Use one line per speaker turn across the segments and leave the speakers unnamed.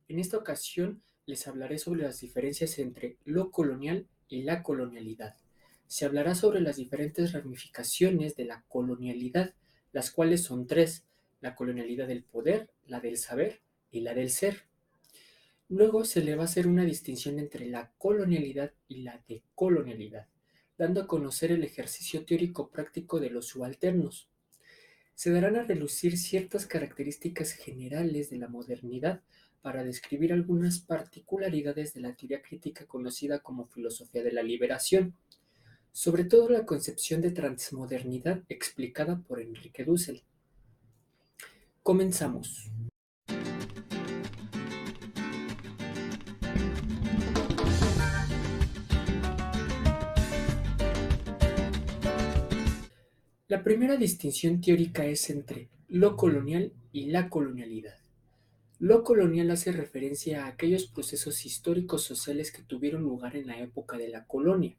En esta ocasión les hablaré sobre las diferencias entre lo colonial y la colonialidad. Se hablará sobre las diferentes ramificaciones de la colonialidad, las cuales son tres: la colonialidad del poder, la del saber y la del ser. Luego se le va a hacer una distinción entre la colonialidad y la decolonialidad, dando a conocer el ejercicio teórico práctico de los subalternos. Se darán a relucir ciertas características generales de la modernidad para describir algunas particularidades de la teoría crítica conocida como filosofía de la liberación, sobre todo la concepción de transmodernidad explicada por Enrique Dussel. Comenzamos. La primera distinción teórica es entre lo colonial y la colonialidad. Lo colonial hace referencia a aquellos procesos históricos sociales que tuvieron lugar en la época de la colonia,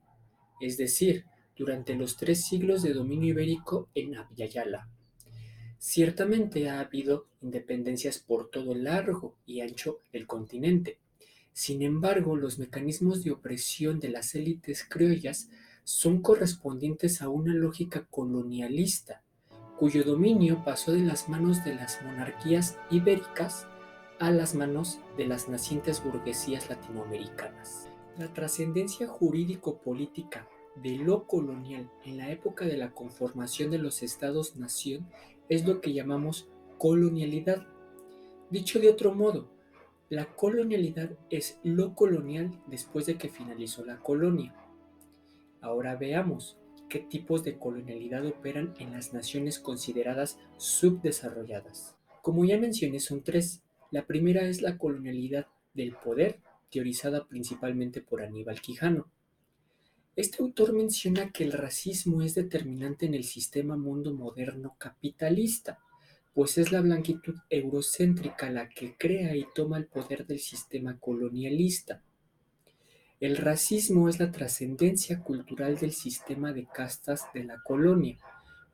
es decir, durante los 3 siglos de dominio ibérico en Abya Yala. Ciertamente ha habido independencias por todo el largo y ancho del continente. Sin embargo, los mecanismos de opresión de las élites criollas son correspondientes a una lógica colonialista, cuyo dominio pasó de las manos de las monarquías ibéricas a las manos de las nacientes burguesías latinoamericanas. La trascendencia jurídico-política de lo colonial en la época de la conformación de los estados-nación es lo que llamamos colonialidad. Dicho de otro modo, la colonialidad es lo colonial después de que finalizó la colonia. Ahora veamos qué tipos de colonialidad operan en las naciones consideradas subdesarrolladas. Como ya mencioné, son tres. La primera es la colonialidad del poder, teorizada principalmente por Aníbal Quijano. Este autor menciona que el racismo es determinante en el sistema mundo moderno capitalista, pues es la blanquitud eurocéntrica la que crea y toma el poder del sistema colonialista. El racismo es la trascendencia cultural del sistema de castas de la colonia,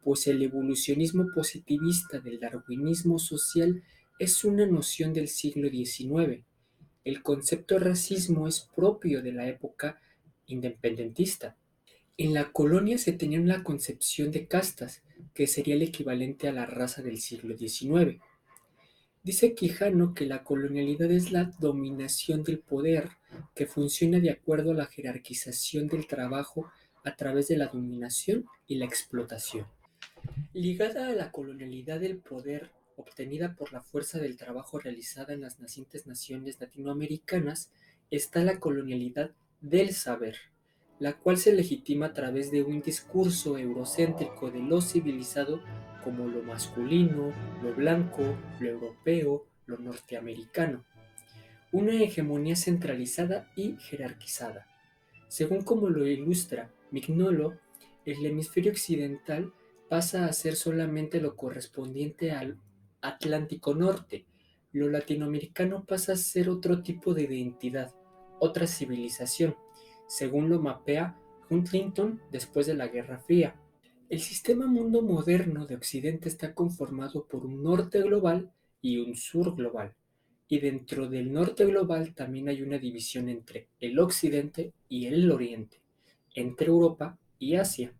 pues el evolucionismo positivista del darwinismo social es una noción del siglo XIX. El concepto racismo es propio de la época independentista. En la colonia se tenía una concepción de castas, que sería el equivalente a la raza del siglo XIX. Dice Quijano que la colonialidad es la dominación del poder que funciona de acuerdo a la jerarquización del trabajo a través de la dominación y la explotación. Ligada a la colonialidad del poder obtenida por la fuerza del trabajo realizada en las nacientes naciones latinoamericanas está la colonialidad del saber, la cual se legitima a través de un discurso eurocéntrico de lo civilizado como lo masculino, lo blanco, lo europeo, lo norteamericano, una hegemonía centralizada y jerarquizada. Según como lo ilustra Mignolo, el hemisferio occidental pasa a ser solamente lo correspondiente al Atlántico Norte. Lo latinoamericano pasa a ser otro tipo de identidad, otra civilización, según lo mapea Huntington después de la Guerra Fría. El sistema mundo moderno de Occidente está conformado por un norte global y un sur global, y dentro del norte global también hay una división entre el occidente y el oriente, entre Europa y Asia.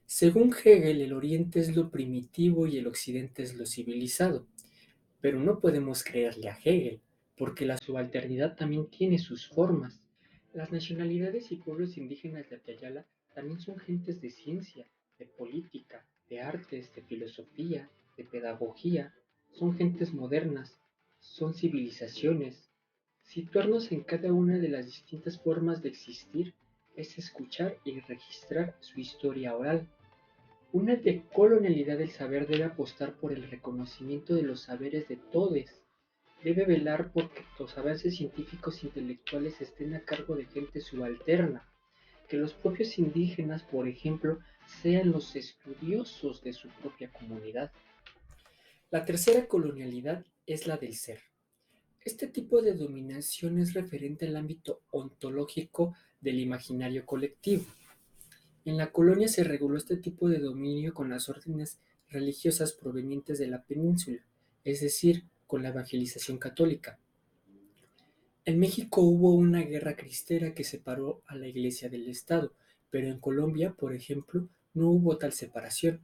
Según Hegel, el oriente es lo primitivo y el occidente es lo civilizado, pero no podemos creerle a Hegel, porque la subalternidad también tiene sus formas. Las nacionalidades y pueblos indígenas de Atayala también son gentes de ciencia, de política, de artes, de filosofía, de pedagogía, son gentes modernas, son civilizaciones. Situarnos en cada una de las distintas formas de existir es escuchar y registrar su historia oral. Una decolonialidad del saber debe apostar por el reconocimiento de los saberes de todos. Debe velar por que los avances científicos e intelectuales estén a cargo de gente subalterna, que los propios indígenas, por ejemplo, sean los estudiosos de su propia comunidad. La tercera colonialidad es la del ser. Este tipo de dominación es referente al ámbito ontológico del imaginario colectivo. En la colonia se reguló este tipo de dominio con las órdenes religiosas provenientes de la península, es decir, con la evangelización católica. En México hubo una guerra cristera que separó a la Iglesia del Estado, pero en Colombia, por ejemplo, no hubo tal separación.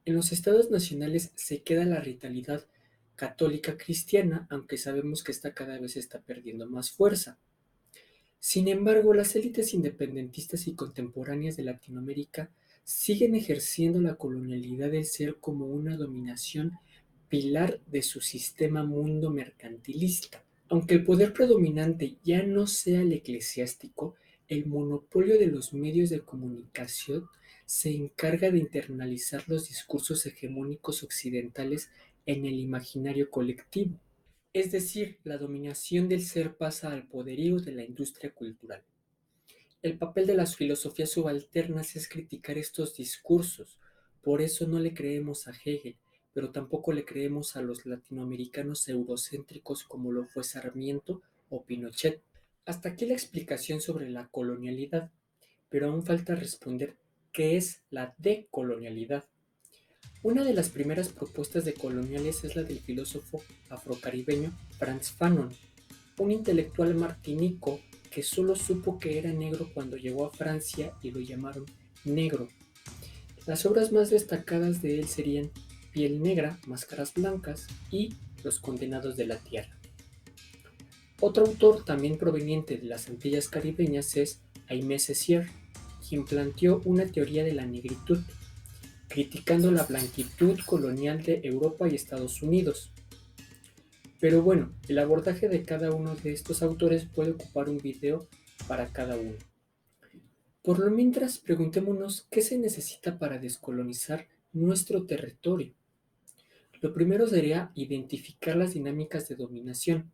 En los estados nacionales se queda la ritualidad católica cristiana, aunque sabemos que esta cada vez está perdiendo más fuerza. Sin embargo, las élites independentistas y contemporáneas de Latinoamérica siguen ejerciendo la colonialidad del ser como una dominación pilar de su sistema mundo mercantilista. Aunque el poder predominante ya no sea el eclesiástico, el monopolio de los medios de comunicación se encarga de internalizar los discursos hegemónicos occidentales en el imaginario colectivo. Es decir, la dominación del ser pasa al poderío de la industria cultural. El papel de las filosofías subalternas es criticar estos discursos. Por eso no le creemos a Hegel, pero tampoco le creemos a los latinoamericanos eurocéntricos como lo fue Sarmiento o Pinochet. Hasta aquí la explicación sobre la colonialidad, pero aún falta responder qué es la decolonialidad. Una de las primeras propuestas decoloniales es la del filósofo afrocaribeño Frantz Fanon, un intelectual martinico que solo supo que era negro cuando llegó a Francia y lo llamaron negro. Las obras más destacadas de él serían Piel Negra, Máscaras Blancas y Los Condenados de la Tierra. Otro autor también proveniente de las Antillas caribeñas es Aimé Césaire, quien planteó una teoría de la negritud, criticando la blanquitud colonial de Europa y Estados Unidos. Pero bueno, el abordaje de cada uno de estos autores puede ocupar un video para cada uno. Por lo mientras, preguntémonos qué se necesita para descolonizar nuestro territorio. Lo primero sería identificar las dinámicas de dominación,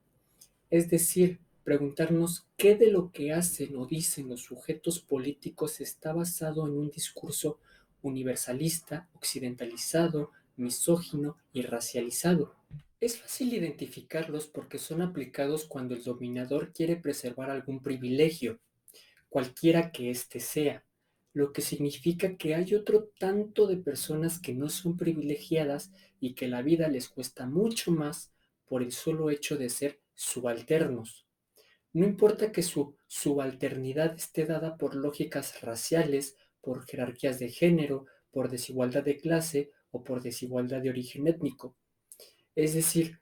es decir, preguntarnos qué de lo que hacen o dicen los sujetos políticos está basado en un discurso universalista, occidentalizado, misógino y racializado. Es fácil identificarlos porque son aplicados cuando el dominador quiere preservar algún privilegio, cualquiera que éste sea, lo que significa que hay otro tanto de personas que no son privilegiadas y que la vida les cuesta mucho más por el solo hecho de ser subalternos. No importa que su subalternidad esté dada por lógicas raciales, por jerarquías de género, por desigualdad de clase o por desigualdad de origen étnico. Es decir,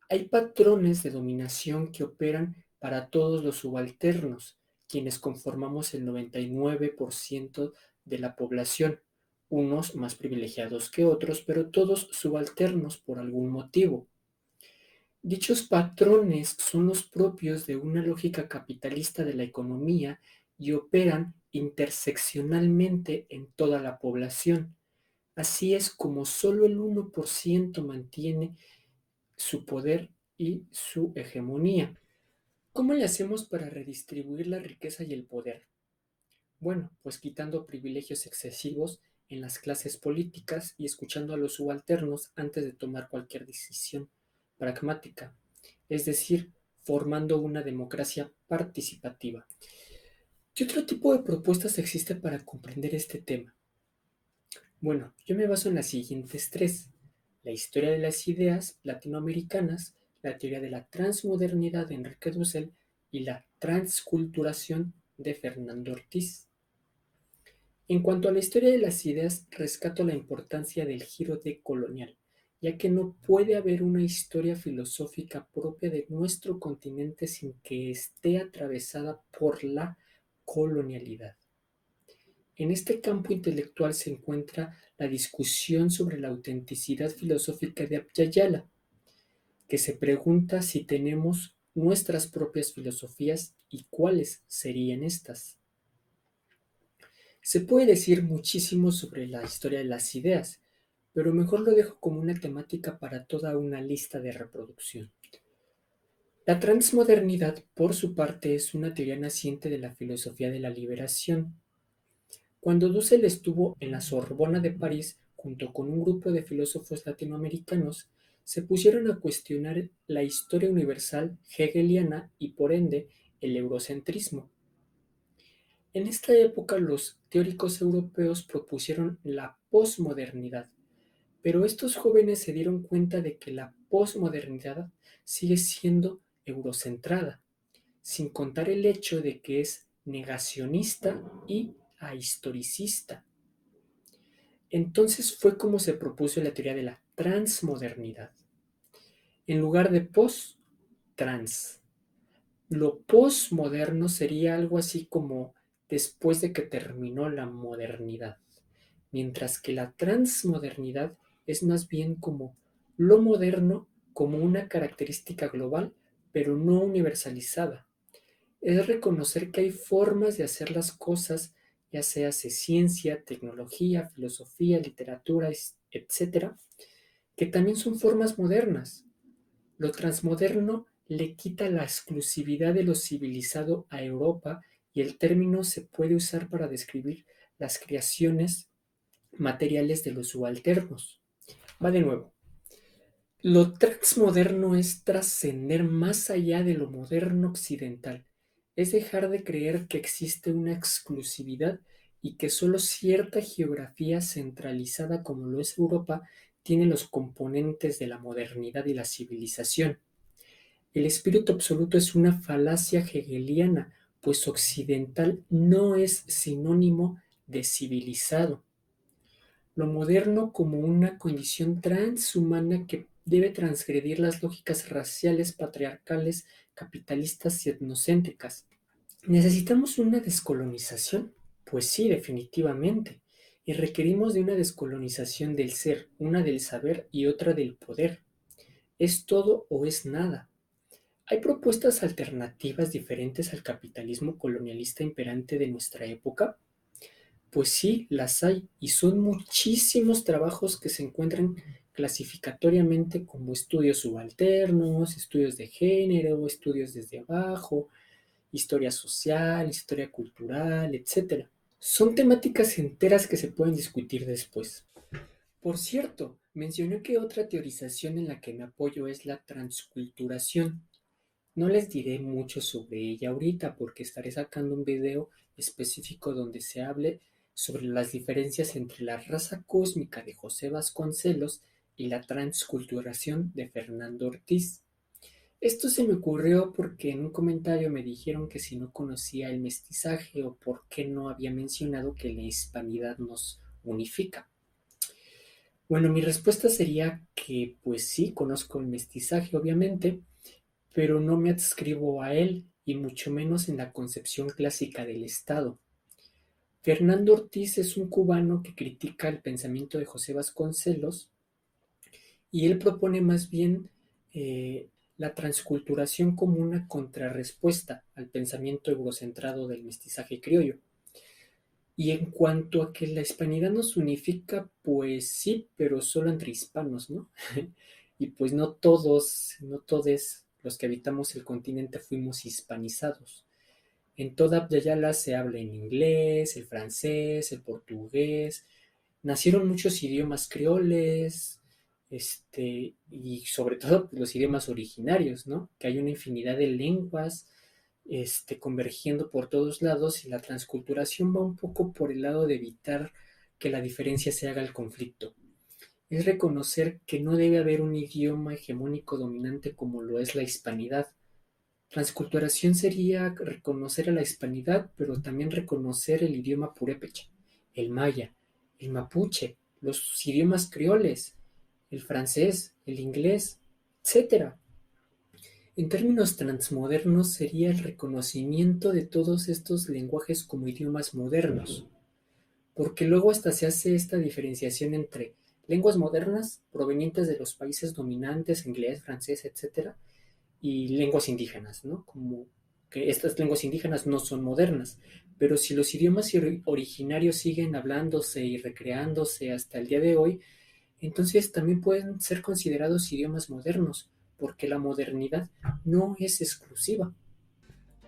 hay patrones de dominación que operan para todos los subalternos, quienes conformamos el 99% de la población, unos más privilegiados que otros, pero todos subalternos por algún motivo. Dichos patrones son los propios de una lógica capitalista de la economía y operan interseccionalmente en toda la población. Así es como solo el 1% mantiene su poder y su hegemonía. ¿Cómo le hacemos para redistribuir la riqueza y el poder? Bueno, pues quitando privilegios excesivos en las clases políticas y escuchando a los subalternos antes de tomar cualquier decisión pragmática, es decir, formando una democracia participativa. ¿Qué otro tipo de propuestas existe para comprender este tema? Bueno, yo me baso en las siguientes tres: la historia de las ideas latinoamericanas, la teoría de la transmodernidad de Enrique Dussel y la transculturación de Fernando Ortiz. En cuanto a la historia de las ideas, rescato la importancia del giro decolonial, ya que no puede haber una historia filosófica propia de nuestro continente sin que esté atravesada por la colonialidad. En este campo intelectual se encuentra la discusión sobre la autenticidad filosófica de Abya-Yala, que se pregunta si tenemos nuestras propias filosofías y cuáles serían estas. Se puede decir muchísimo sobre la historia de las ideas, pero mejor lo dejo como una temática para toda una lista de reproducción. La transmodernidad, por su parte, es una teoría naciente de la filosofía de la liberación. Cuando Dussel estuvo en la Sorbona de París, junto con un grupo de filósofos latinoamericanos, se pusieron a cuestionar la historia universal hegeliana y por ende el eurocentrismo. En esta época los teóricos europeos propusieron la posmodernidad, pero estos jóvenes se dieron cuenta de que la posmodernidad sigue siendo eurocentrada. sin contar el hecho de que es negacionista y ahistoricista. Entonces fue como se propuso la teoría de la transmodernidad. En lugar de post, trans. Lo postmoderno sería algo así como después de que terminó la modernidad, mientras que la transmodernidad es más bien como lo moderno como una característica global, pero no universalizada. Es reconocer que hay formas de hacer las cosas, ya sea ciencia, tecnología, filosofía, literatura, etcétera, que también son formas modernas. Lo transmoderno le quita la exclusividad de lo civilizado a Europa y el término se puede usar para describir las creaciones materiales de los subalternos. Va de nuevo. Lo transmoderno es trascender más allá de lo moderno occidental. Es dejar de creer que existe una exclusividad y que solo cierta geografía centralizada como lo es Europa tiene los componentes de la modernidad y la civilización. El espíritu absoluto es una falacia hegeliana, pues occidental no es sinónimo de civilizado. Lo moderno como una condición transhumana que debe transgredir las lógicas raciales, patriarcales, capitalistas y etnocéntricas. ¿Necesitamos una descolonización? Pues sí, definitivamente. Y requerimos de una descolonización del ser, una del saber y otra del poder. ¿Es todo o es nada? ¿Hay propuestas alternativas diferentes al capitalismo colonialista imperante de nuestra época? Pues sí, las hay, y son muchísimos trabajos que se encuentran clasificatoriamente como estudios subalternos, estudios de género, estudios desde abajo, historia social, historia cultural, etcétera. Son temáticas enteras que se pueden discutir después. Por cierto, mencioné que otra teorización en la que me apoyo es la transculturación. No les diré mucho sobre ella ahorita porque estaré sacando un video específico donde se hable sobre las diferencias entre la raza cósmica de José Vasconcelos y la transculturación de Fernando Ortiz. Esto se me ocurrió porque en un comentario me dijeron que si no conocía el mestizaje o por qué no había mencionado que la hispanidad nos unifica. Bueno, mi respuesta sería que pues sí, conozco el mestizaje obviamente, pero no me adscribo a él, y mucho menos en la concepción clásica del Estado. Fernando Ortiz es un cubano que critica el pensamiento de José Vasconcelos y él propone más bien la transculturación como una contrarrespuesta al pensamiento eurocentrado del mestizaje criollo. Y en cuanto a que la hispanidad nos unifica, pues sí, pero solo entre hispanos, ¿no? Y pues no todos los que habitamos el continente fuimos hispanizados. En toda Abdala se habla en inglés, el francés, el portugués. Nacieron muchos idiomas creoles, y sobre todo pues, los idiomas originarios, ¿no? Que hay una infinidad de lenguas, convergiendo por todos lados, y la transculturación va un poco por el lado de evitar que la diferencia se haga el conflicto. Es reconocer que no debe haber un idioma hegemónico dominante como lo es la hispanidad. Transculturación sería reconocer a la hispanidad, pero también reconocer el idioma purépecha, el maya, el mapuche, los idiomas crioles, el francés, el inglés, etcétera. En términos transmodernos sería el reconocimiento de todos estos lenguajes como idiomas modernos, porque luego hasta se hace esta diferenciación entre lenguas modernas provenientes de los países dominantes, inglés, francés, etcétera, y lenguas indígenas, ¿no? Como que estas lenguas indígenas no son modernas, pero si los idiomas originarios siguen hablándose y recreándose hasta el día de hoy, entonces también pueden ser considerados idiomas modernos, porque la modernidad no es exclusiva.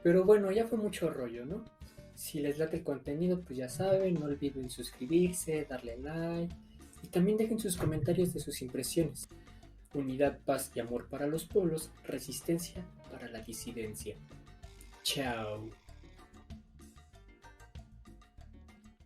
Pero bueno, ya fue mucho rollo, ¿no? Si les late el contenido, pues ya saben, no olviden suscribirse, darle like y también dejen sus comentarios de sus impresiones. Unidad, paz y amor para los pueblos, resistencia para la disidencia. Chao.